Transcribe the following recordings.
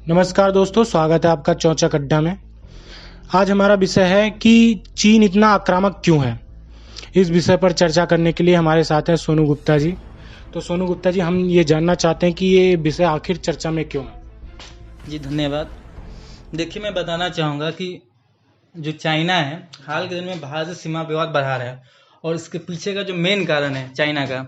नमस्कार दोस्तों, स्वागत है आपका चौचक अड्डा में। आज हमारा विषय है कि चीन इतना आक्रामक क्यों है। इस विषय पर चर्चा करने के लिए हमारे साथ है सोनू गुप्ता जी। तो सोनू गुप्ता जी, हम ये जानना चाहते हैं कि ये विषय आखिर चर्चा में क्यों है। जी धन्यवाद। देखिए, मैं बताना चाहूँगा कि जो चाइना है हाल के दिन में भारत से सीमा विवाद बढ़ा रहा है, और इसके पीछे का जो मेन कारण है चाइना का,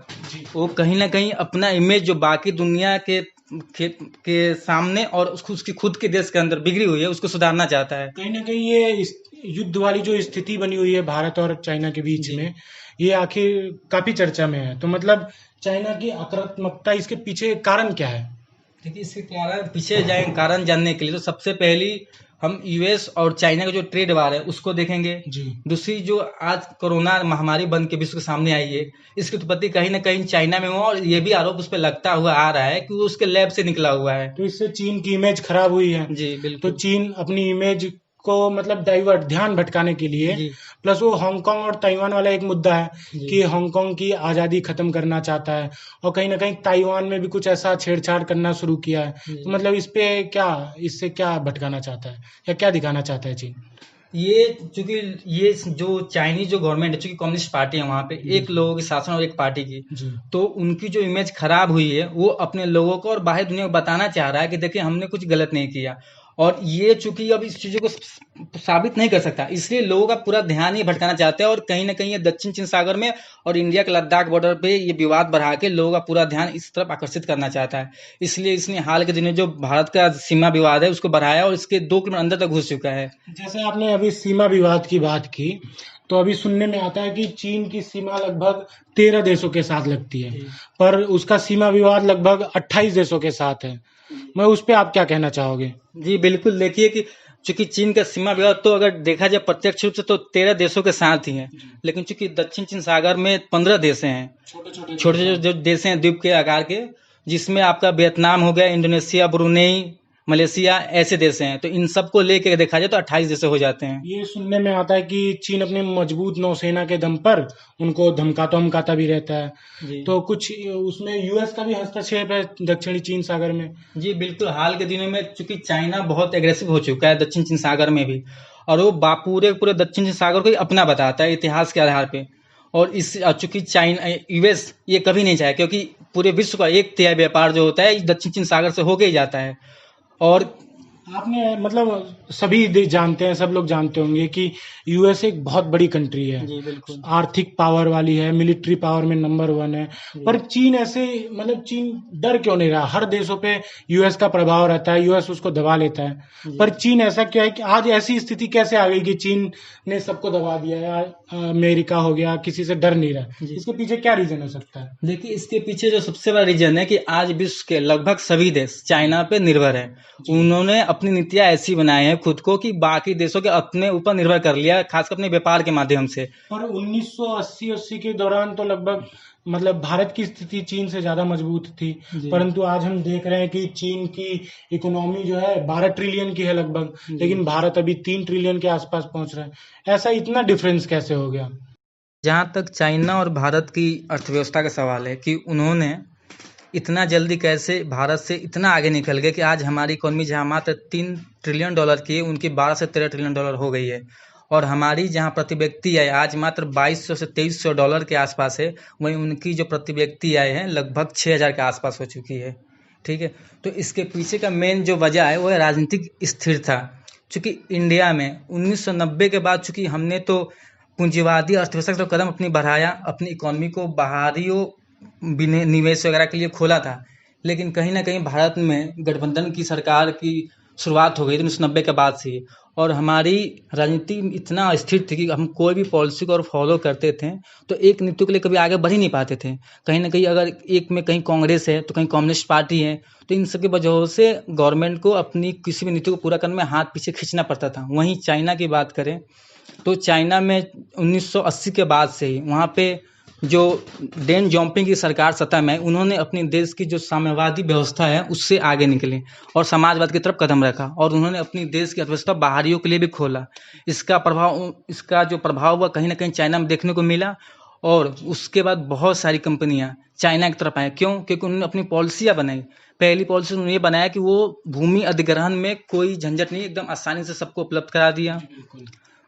वो कहीं ना कहीं अपना इमेज जो बाकी दुनिया के सामने और उसकी खुद के देश के अंदर बिगड़ी हुई है उसको सुधारना चाहता है। कहीं ना कहीं ये युद्ध वाली जो स्थिति बनी हुई है भारत और चाइना के बीच में, ये आखिर काफी चर्चा में है। तो मतलब चाइना की आक्रामकता, इसके पीछे कारण क्या है? देखिए, इसके पीछे जाए कारण जानने के लिए तो सबसे पहली हम यूएस और चाइना का जो ट्रेड वार है उसको देखेंगे जी। दूसरी, जो आज कोरोना महामारी बन के विश्व के सामने आई है, इसकी उत्पत्ति कहीं ना कहीं चाइना में हुआ, और ये भी आरोप उस पर लगता हुआ आ रहा है कि वो उसके लैब से निकला हुआ है। तो इससे चीन की इमेज खराब हुई है। जी तो बिल्कुल। चीन अपनी इमेज को मतलब ध्यान भटकाने के लिए, जी प्लस वो हांगकांग और ताइवान वाला एक मुद्दा है जी। कि हांगकांग की आज़ादी खत्म करना चाहता है, और कहीं ना कहीं ताइवान में भी कुछ ऐसा छेड़छाड़ करना शुरू किया है। जी। तो मतलब इससे क्या भटकाना चाहता है या क्या दिखाना चाहता है चीन? ये चूंकि ये जो चाइनीज जो गवर्नमेंट है, चूंकि कम्युनिस्ट पार्टी है वहाँ पे, एक लोगों की शासन और एक पार्टी की, जी। तो उनकी जो इमेज खराब हुई है वो अपने लोगों को और बाहर दुनिया को बताना चाह रहा है कि देखिए हमने कुछ गलत नहीं किया, और ये चूंकि अब इस चीजों को साबित नहीं कर सकता, इसलिए लोगों का पूरा ध्यान ही भटकाना चाहते हैं, और कहीं ना कहीं ये दक्षिण चीन सागर में और इंडिया के लद्दाख बॉर्डर पे ये विवाद बढ़ा के लोगों का पूरा ध्यान इस तरफ आकर्षित करना चाहता है। इसलिए इसने हाल के दिनों जो भारत का सीमा विवाद है उसको बढ़ाया और इसके 2 किलोमीटर अंदर तक घुस चुका है। जैसे आपने अभी सीमा विवाद की बात की, तो अभी सुनने में आता है कि चीन की सीमा लगभग 13 देशों के साथ लगती है, पर उसका सीमा विवाद लगभग 28 देशों के साथ है। मैं उस पे आप क्या कहना चाहोगे? जी बिल्कुल। देखिए कि चूंकि चीन का सीमा विवाद तो अगर देखा जाए प्रत्यक्ष रूप से तो 13 देशों के साथ ही है, लेकिन चूंकि दक्षिण चीन सागर में 15 देश हैं, छोटे छोटे जो देश हैं द्वीप के आकार के, जिसमें आपका वियतनाम हो गया, इंडोनेशिया, ब्रुनेई, मलेशिया, ऐसे देश हैं। तो इन सबको लेके देखा जाए तो 28 देश हो जाते हैं। ये सुनने में आता है कि चीन अपने मजबूत नौसेना के दम पर उनको धमकाता भी रहता है। जी तो कुछ उसमें यूएस का भी हस्तक्षेप है दक्षिणी चीन सागर में। जी बिल्कुल। हाल के दिनों में चूंकि चाइना बहुत एग्रेसिव हो चुका है दक्षिण चीन सागर में भी, और वो पूरे पूरे दक्षिण चीन सागर को ही अपना बताता है इतिहास के आधार पे। और इस चूंकि चाइना यूएस ये कभी नहीं चाहे, क्योंकि पूरे विश्व का 1/3 व्यापार जो होता है इस दक्षिण चीन सागर से होके ही जाता है। और आपने मतलब जानते हैं, सब लोग जानते होंगे कि यूएस एक बहुत बड़ी कंट्री है। जी बिल्कुल। आर्थिक पावर वाली है, मिलिट्री पावर में नंबर 1 है। पर चीन ऐसे मतलब चीन डर क्यों नहीं रहा? हर देशों पे यूएस का प्रभाव रहता है, यूएस उसको दबा लेता है। पर चीन ऐसा क्या है कि आज ऐसी स्थिति कैसे आ गई कि चीन ने सबको दबा दिया है? अमेरिका हो गया, किसी से डर नहीं रहा। इसके पीछे क्या रीजन हो सकता है? देखिए, इसके पीछे जो सबसे बड़ा रीजन है कि आज विश्व के लगभग सभी देश चाइना पे निर्भर है। उन्होंने अपनी नीतियां ऐसी बनाई है खुद को कि बाकी देशों के अपने ऊपर निर्भर कर लिया, खासकर अपने व्यापार के माध्यम से। पर 1980 के दौरान तो लगभग मतलब भारत की स्थिति चीन से ज्यादा मजबूत थी, परंतु आज हम देख रहे हैं कि चीन की इकोनॉमी जो है 12 ट्रिलियन की है लगभग, लेकिन भारत अभी 3 ट्रिलियन के आसपास पहुंच रहा है। ऐसा इतना डिफरेंस कैसे हो गया? जहाँ तक चाइना और भारत की अर्थव्यवस्था का सवाल है कि उन्होंने इतना जल्दी कैसे भारत से इतना आगे निकल गए कि आज हमारी इकोनॉमी जहाँ मात्र $3 ट्रिलियन की है, उनकी 12 से 13 ट्रिलियन डॉलर हो गई है। और हमारी जहाँ प्रति व्यक्ति आय आज मात्र $2200 से $2300 के आसपास है, वहीं उनकी जो प्रति व्यक्ति आय है लगभग 6000 के आसपास हो चुकी है। ठीक है, तो इसके पीछे का मेन जो वजह है वो है राजनीतिक स्थिरता। चूँकि इंडिया में 1990 के बाद चूँकि हमने तो पूंजीवादी अर्थव्यवस्था का कदम अपनी बढ़ाया, अपनी इकोनॉमी को बाहरियों निवेश वगैरह के लिए खोला था, लेकिन कहीं ना कहीं भारत में गठबंधन की सरकार की शुरुआत हो गई थी 1990 के बाद से, और हमारी राजनीति इतना स्थिर थी कि हम कोई भी पॉलिसी को और फॉलो करते थे तो एक नीति के लिए कभी आगे बढ़ ही नहीं पाते थे। कहीं ना कहीं अगर एक में कहीं कांग्रेस है तो कहीं कम्युनिस्ट पार्टी है, तो इन सब की वजहों से गवर्नमेंट को अपनी किसी भी नीति को पूरा करने में हाथ पीछे खींचना पड़ता था। वहीं चाइना की बात करें तो चाइना में 1980 के बाद से ही वहाँ पे जो डेन जॉम्पिंग की सरकार सत्ता में, उन्होंने अपने देश की जो साम्यवादी व्यवस्था है उससे आगे निकले और समाजवाद की तरफ कदम रखा, और उन्होंने अपनी देश की अर्थव्यवस्था बाहरियों के लिए भी खोला। इसका जो प्रभाव हुआ कहीं ना कहीं चाइना में देखने को मिला, और उसके बाद बहुत सारी कंपनियां चाइना की तरफ आए। क्यों? क्योंकि उन्होंने अपनी पॉलिसियां बनाई। पहली पॉलिसी उन्होंने ये बनाया कि वो भूमि अधिग्रहण में कोई झंझट नहीं, एकदम आसानी से सबको उपलब्ध करा दिया।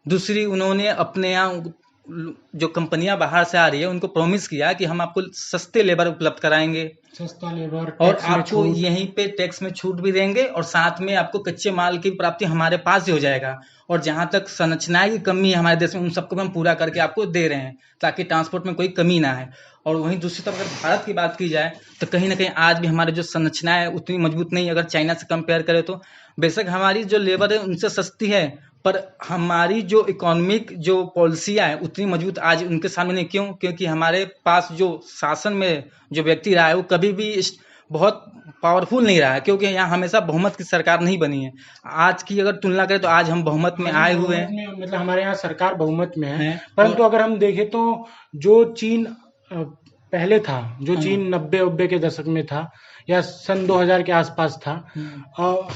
दूसरी, उन्होंने अपने यहाँ जो कंपनियां बाहर से आ रही है उनको प्रॉमिस किया कि हम आपको सस्ते लेबर उपलब्ध कराएंगे, सस्ता लेबर, और टैक्स में आपको छूट। यहीं पे टैक्स में छूट भी देंगे, और साथ में आपको कच्चे माल की प्राप्ति हमारे पास ही हो जाएगा, और जहां तक संरचनाएं की कमी है हमारे देश में उन सबको भी हम पूरा करके आपको दे रहे हैं, ताकि ट्रांसपोर्ट में कोई कमी ना है। और वहीं दूसरी तरफ अगर भारत की बात की जाए तो कहीं ना कहीं आज भी हमारे जो संरचना है उतनी मजबूत नहीं, अगर चाइना से कंपेयर करें तो। बेशक हमारी जो लेबर है उनसे सस्ती है, पर हमारी जो इकोनॉमिक जो पॉलिसियां है उतनी मजबूत आज उनके सामने नहीं। क्यों? क्योंकि हमारे पास जो शासन में जो व्यक्ति रहा है वो कभी भी बहुत पावरफुल नहीं रहा है, क्योंकि यहाँ हमेशा बहुमत की सरकार नहीं बनी है। आज की अगर तुलना करें तो आज हम बहुमत में आए हुए हैं, मतलब हमारे यहाँ सरकार बहुमत में है। हैं। परंतु अगर हम देखें तो जो चीन पहले था, जो चीन 90 के दशक में था या सन 2000 के आसपास था,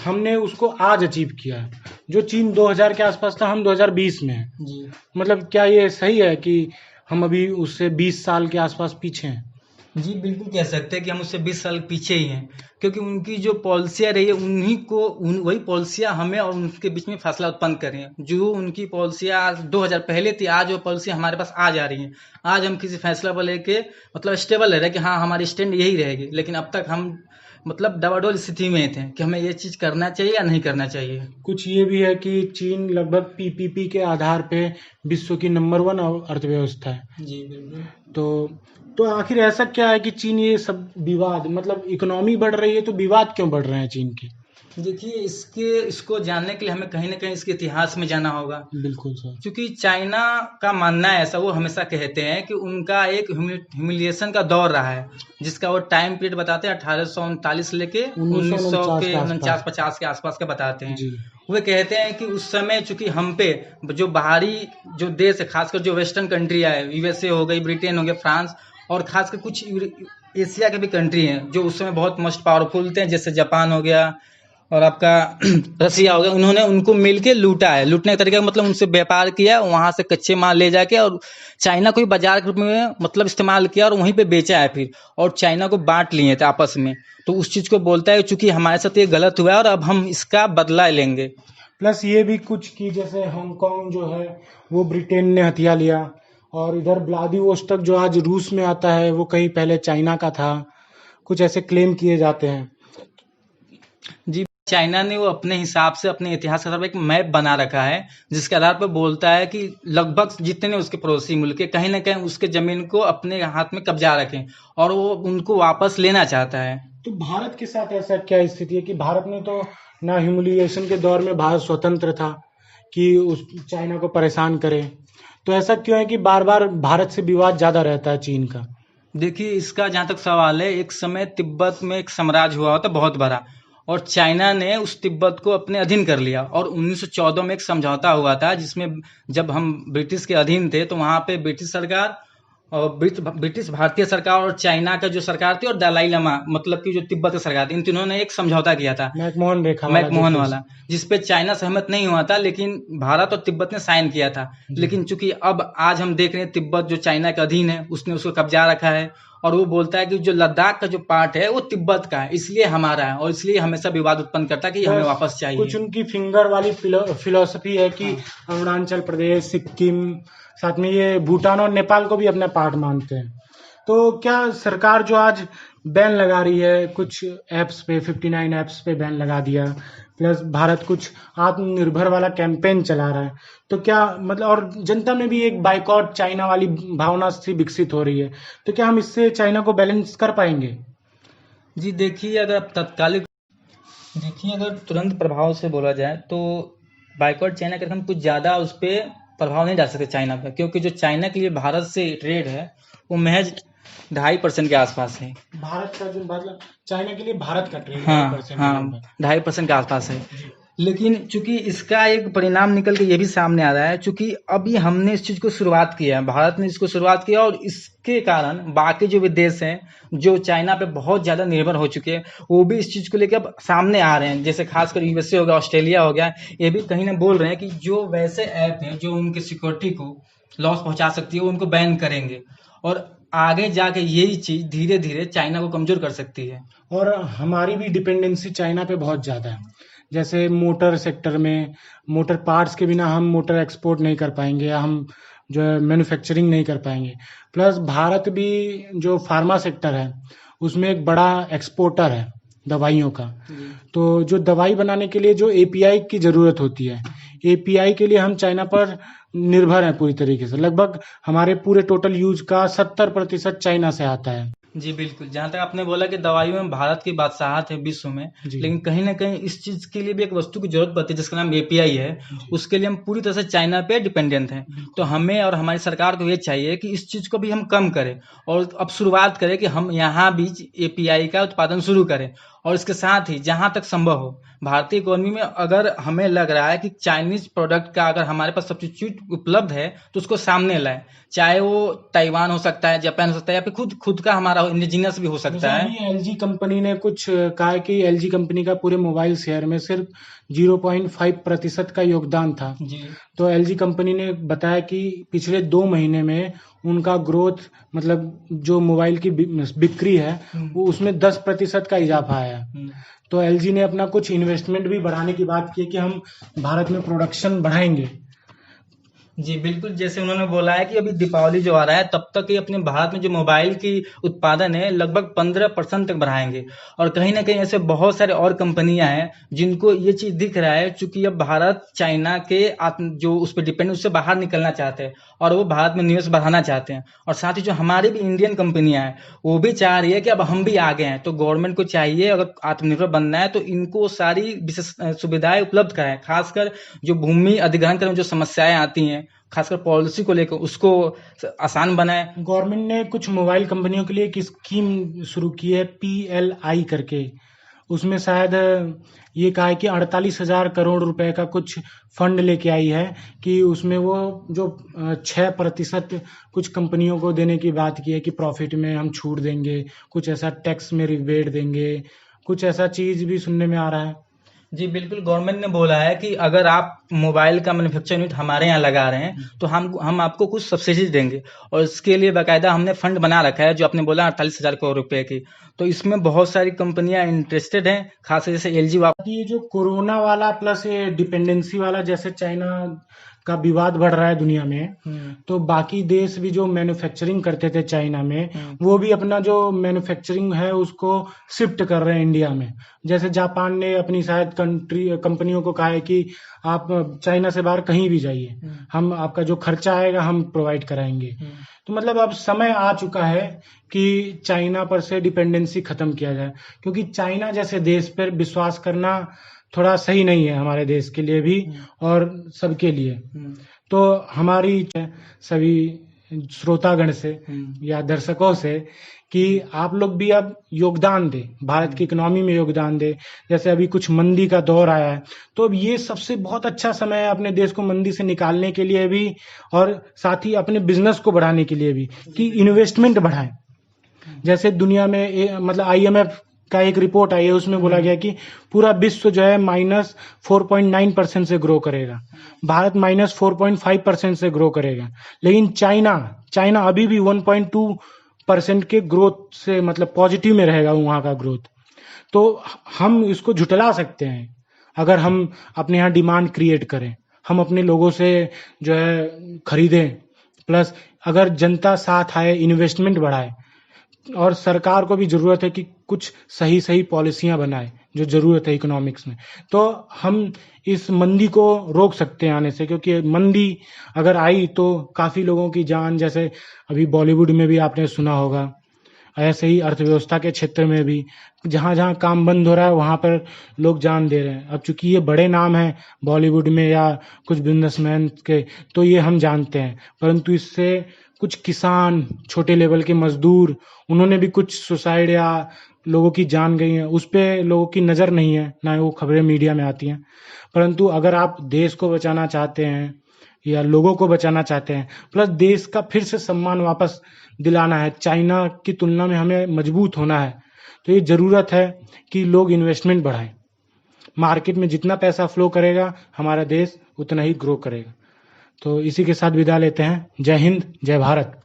हमने उसको आज अचीव किया है। जो चीन 2000 के आसपास था, हम 2020 में हैं। जी मतलब क्या ये सही है कि हम अभी उससे 20 साल के आसपास पीछे हैं? जी, बिल्कुल कह सकते हैं कि हम उससे 20 साल पीछे ही हैं, क्योंकि उनकी जो पॉलिसियाँ रही है उन्हीं को वही पॉलिसियाँ हमें और उनके बीच में फासला उत्पन्न कर रही हैं। जो उनकी पॉलिसियाँ 2000 पहले थी, आज वो पॉलिसी हमारे पास आज आ रही हैं। आज हम किसी फैसला को लेके मतलब स्टेबल रह रहे हैं कि हाँ हमारी स्टैंड यही रहेगी, लेकिन अब तक हम मतलब डबाडोल स्थिति में थे कि हमें ये चीज़ करना चाहिए या नहीं करना चाहिए। कुछ ये भी है कि चीन लगभग पीपीपी के आधार पे विश्व की नंबर 1 अर्थव्यवस्था है। जी बिल्कुल। तो आखिर ऐसा क्या है कि चीन ये सब विवाद, मतलब इकोनॉमी बढ़ रही है तो विवाद क्यों बढ़ रहे हैं चीन के? देखिए, इसको जानने के लिए हमें कहीं ना कहीं इसके इतिहास में जाना होगा। बिल्कुल सर। क्योंकि चाइना का मानना है ऐसा, वो हमेशा कहते हैं कि उनका एक ह्यूमिलिएशन का दौर रहा है, जिसका वो टाइम पीरियड बताते हैं 1839 लेके 1900 के 49-50 के आसपास का बताते हैं। जी। वे कहते हैं कि उस समय चूंकि हम पे जो बाहरी जो देश है, खासकर जो वेस्टर्न कंट्री है, यूएसए हो गई, ब्रिटेन हो गया, फ्रांस, और खासकर कुछ एशिया के भी कंट्री हैं जो उस समय बहुत मोस्ट पावरफुल थे, जैसे जापान हो गया और आपका रसिया हो गया। उन्होंने उनको मिलके लूटा है। लूटने का तरीका मतलब उनसे व्यापार किया, वहां से कच्चे माल ले जाके और चाइना को ही बाजार के रूप में मतलब इस्तेमाल किया और वहीं पे बेचा है फिर, और चाइना को बांट लिए थे आपस में। तो उस चीज को बोलता है चूंकि हमारे साथ ये गलत हुआ है और अब हम इसका बदला लेंगे। प्लस ये भी कुछ कि जैसे हांगकांग जो है वो ब्रिटेन ने हथिया लिया, और इधर व्लादिवोस्टोक जो आज रूस में आता है वो कहीं पहले चाइना का था, कुछ ऐसे क्लेम किए जाते हैं। जी, चाइना ने वो अपने हिसाब से अपने इतिहास के आधार पर एक मैप बना रखा है, जिसके आधार पर बोलता है कि लगभग जितने उसके पड़ोसी मुल्क है कहीं ना कहीं उसके जमीन को अपने हाथ में कब्जा रखें और वो उनको वापस लेना चाहता है। तो भारत के साथ ऐसा क्या स्थिति है कि भारत ने तो ना ह्यूमिलिएशन के दौर में भारत स्वतंत्र था कि उस चाइना को परेशान करे, तो ऐसा क्यों है कि बार बार भारत से विवाद ज्यादा रहता है चीन का? देखिए, इसका जहाँ तक सवाल है, एक समय तिब्बत में एक साम्राज्य हुआ था बहुत बड़ा, और चाइना ने उस तिब्बत को अपने अधीन कर लिया, और 1914 में एक समझौता हुआ था जिसमें जब हम ब्रिटिश के अधीन थे तो वहाँ पे ब्रिटिश सरकार और ब्रिटिश भारतीय सरकार और चाइना का जो सरकार थी और दलाई लामा मतलब कि जो तिब्बत की सरकार थी, इन तीनों ने एक समझौता किया था, मैकमोहन वाला, जिसपे चाइना सहमत नहीं हुआ था, लेकिन भारत और तिब्बत ने साइन किया था। लेकिन चूंकि अब आज हम देख रहे हैं तिब्बत जो चाइना के अधीन है उसने उसको कब्जा रखा है, और वो बोलता है कि जो लद्दाख का जो पार्ट है वो तिब्बत का है, इसलिए हमारा है, और इसलिए हमेशा विवाद उत्पन्न करता है कि हमें वापस चाहिए। कुछ उनकी फिंगर वाली फिलोसफी है कि अरुणाचल प्रदेश, सिक्किम, साथ में ये भूटान और नेपाल को भी अपना पार्ट मानते हैं। तो क्या सरकार जो आज बैन लगा रही है कुछ ऐप्स पे, 59 ऐप्स पे बैन लगा दिया, प्लस भारत कुछ आत्मनिर्भर वाला कैंपेन चला रहा है, तो क्या मतलब, और जनता में भी एक बाइकॉट चाइना वाली भावना सी विकसित हो रही है, तो क्या हम इससे चाइना को बैलेंस कर पाएंगे? जी देखिए, अगर तुरंत प्रभाव से बोला जाए तो बाइकॉट चाइना करके हम कुछ ज़्यादा उस पर प्रभाव नहीं डाल सकते चाइना पर, क्योंकि जो चाइना के लिए भारत से ट्रेड है वो महज 2.5% के आसपास है। भारत का जो मतलब चाइना के लिए भारत का ट्रेड हाँ 2.5% के आसपास है। लेकिन चूंकि इसका एक परिणाम निकल के ये भी सामने आ रहा है, चूंकि अभी हमने इस चीज को शुरुआत किया है, भारत ने इसको शुरुआत किया, और इसके कारण बाकी जो भी देश हैं जो चाइना पे बहुत ज्यादा निर्भर हो चुके हैं वो भी इस चीज को लेकर अब सामने आ रहे हैं। जैसे खासकर यूएसए हो गया, ऑस्ट्रेलिया हो गया, ये भी कहीं ना बोल रहे हैं कि जो वैसे ऐप हैं जो उनके सिक्योरिटी को लॉस पहुंचा सकती है उनको बैन करेंगे। और आगे जाके यही चीज धीरे धीरे चाइना को कमजोर कर सकती है। और हमारी भी डिपेंडेंसी चाइना पे बहुत ज़्यादा है। जैसे मोटर सेक्टर में मोटर पार्ट्स के बिना हम मोटर एक्सपोर्ट नहीं कर पाएंगे, या हम जो है मैन्युफैक्चरिंग नहीं कर पाएंगे। प्लस भारत भी जो फार्मा सेक्टर है उसमें एक बड़ा एक्सपोर्टर है दवाइयों का। तो जो दवाई बनाने के लिए जो एपीआई की ज़रूरत होती है, एपीआई के लिए हम चाइना पर निर्भर हैं पूरी तरीके से। लगभग हमारे पूरे टोटल यूज का 70% चाइना से आता है। जी बिल्कुल, जहाँ तक आपने बोला कि दवाइयों में भारत की बादशाहत है विश्व में, जी। लेकिन कहीं ना कहीं इस चीज के लिए भी एक वस्तु की जरूरत पड़ती है जिसका नाम एपीआई है। उसके लिए हम पूरी तरह से चाइना पे डिपेंडेंट हैं। तो हमें और हमारी सरकार को ये चाहिए कि इस चीज को भी हम कम करें और अब शुरुआत करें कि हम यहाँ भी एपीआई का उत्पादन शुरू करें। और इसके साथ ही जहां तक संभव हो भारतीय इकोनॉमी में अगर हमें लग रहा है कि चाइनीज प्रोडक्ट का अगर हमारे पास सब्स्टिट्यूट उपलब्ध है तो उसको सामने लाएं, चाहे वो ताइवान हो सकता है, जापान हो सकता है, या फिर खुद का हमारा इंडिजिनस भी हो सकता है। एलजी कंपनी ने कुछ कहा है कि एलजी कंपनी का पूरे मोबाइल शेयर में सिर्फ 0.5% का योगदान था। जी तो एलजी कंपनी ने बताया कि पिछले 2 महीने में उनका ग्रोथ, मतलब जो मोबाइल की बिक्री है वो उसमें 10% का इजाफा आया। तो एलजी ने अपना कुछ इन्वेस्टमेंट भी बढ़ाने की बात की कि हम भारत में प्रोडक्शन बढ़ाएंगे। जी बिल्कुल, जैसे उन्होंने बोला है कि अभी दीपावली जो आ रहा है तब तक ये अपने भारत में जो मोबाइल की उत्पादन है लगभग 15% तक बढ़ाएंगे। और कहीं ना कहीं ऐसे बहुत सारे और कंपनियां हैं जिनको ये चीज दिख रहा है, चूंकि अब भारत चाइना के जो उस पर डिपेंड उससे बाहर निकलना चाहते हैं और वो भारत में निवेश बढ़ाना चाहते हैं। और साथ ही जो हमारी भी इंडियन कंपनियां हैं वो भी चाह रही है कि अब हम भी आगे हैं। तो गवर्नमेंट को चाहिए अगर आत्मनिर्भर बनना है तो इनको सारी विशेष सुविधाएं उपलब्ध कराएं, खासकर जो भूमि अधिग्रहण करने में जो समस्याएं आती हैं, खासकर पॉलिसी को लेकर उसको आसान बनाए। गवर्नमेंट ने कुछ मोबाइल कंपनियों के लिए एक स्कीम शुरू की है, PLI करके। उसमें शायद ये कहा है कि 48,000 करोड़ रुपए का कुछ फंड लेके आई है कि उसमें वो जो 6% कुछ कंपनियों को देने की बात की है कि प्रॉफिट में हम छूट देंगे, कुछ ऐसा टैक्स में रिबेट देंगे, कुछ ऐसा चीज भी सुनने में आ रहा है। जी बिल्कुल, गवर्नमेंट ने बोला है कि अगर आप मोबाइल का मैन्युफैक्चरिंग यूनिट हमारे यहाँ लगा रहे हैं तो हम आपको कुछ सब्सिडी देंगे। और इसके लिए बाकायदा हमने फंड बना रखा है जो आपने बोला 48,000 करोड़ रुपए की। तो इसमें बहुत सारी कंपनियां इंटरेस्टेड हैं, खास जैसे एलजी। ये जो कोरोना वाला प्लस ये डिपेंडेंसी वाला, जैसे चाइना का विवाद बढ़ रहा है दुनिया में, तो बाकी देश भी जो मैन्युफैक्चरिंग करते थे चाइना में वो भी अपना जो मैन्युफैक्चरिंग है उसको शिफ्ट कर रहे हैं इंडिया में। जैसे जापान ने अपनी शायद कंपनियों को कहा है कि आप चाइना से बाहर कहीं भी जाइए, हम आपका जो खर्चा आएगा हम प्रोवाइड कराएंगे। तो मतलब अब समय आ चुका है कि चाइना पर से डिपेंडेंसी खत्म किया जाए, क्योंकि चाइना जैसे देश पर विश्वास करना थोड़ा सही नहीं है हमारे देश के लिए भी और सबके लिए। तो हमारी सभी श्रोतागण से या दर्शकों से कि आप लोग भी अब योगदान दें, भारत की इकोनॉमी में योगदान दें। जैसे अभी कुछ मंदी का दौर आया है तो अब ये सबसे बहुत अच्छा समय है अपने देश को मंदी से निकालने के लिए भी और साथ ही अपने बिजनेस को बढ़ाने के लिए भी कि इन्वेस्टमेंट बढ़ाएं। जैसे दुनिया में मतलब IMF का एक रिपोर्ट आई है, उसमें बोला गया कि पूरा विश्व जो है -4.9% से ग्रो करेगा, भारत -4.5% से ग्रो करेगा, लेकिन चाइना अभी भी 1.2% के ग्रोथ से मतलब पॉजिटिव में रहेगा वहां का ग्रोथ। तो हम इसको झुटला सकते हैं अगर हम अपने यहाँ डिमांड क्रिएट करें, हम अपने लोगों से जो है खरीदें, प्लस अगर जनता साथ आए, इन्वेस्टमेंट बढ़ाए, और सरकार को भी जरूरत है कि कुछ सही सही पॉलिसियां बनाए जो जरूरत है इकोनॉमिक्स में, तो हम इस मंदी को रोक सकते हैं आने से। क्योंकि मंदी अगर आई तो काफी लोगों की जान, जैसे अभी बॉलीवुड में भी आपने सुना होगा, ऐसे ही अर्थव्यवस्था के क्षेत्र में भी जहां जहां काम बंद हो रहा है वहां पर लोग जान दे रहे हैं। अब चूंकि ये बड़े नाम हैं बॉलीवुड में या कुछ बिजनेसमैन के, तो ये हम जानते हैं, परंतु इससे कुछ किसान, छोटे लेवल के मजदूर, उन्होंने भी कुछ सुसाइड या लोगों की जान गई है, उस पे लोगों की नजर नहीं है, ना वो खबरें मीडिया में आती हैं। परंतु अगर आप देश को बचाना चाहते हैं या लोगों को बचाना चाहते हैं, प्लस देश का फिर से सम्मान वापस दिलाना है, चाइना की तुलना में हमें मजबूत होना है, तो ये जरूरत है कि लोग इन्वेस्टमेंट बढ़ाएं। मार्केट में जितना पैसा फ्लो करेगा हमारा देश उतना ही ग्रो करेगा। तो इसी के साथ विदा लेते हैं। जय हिंद, जय भारत।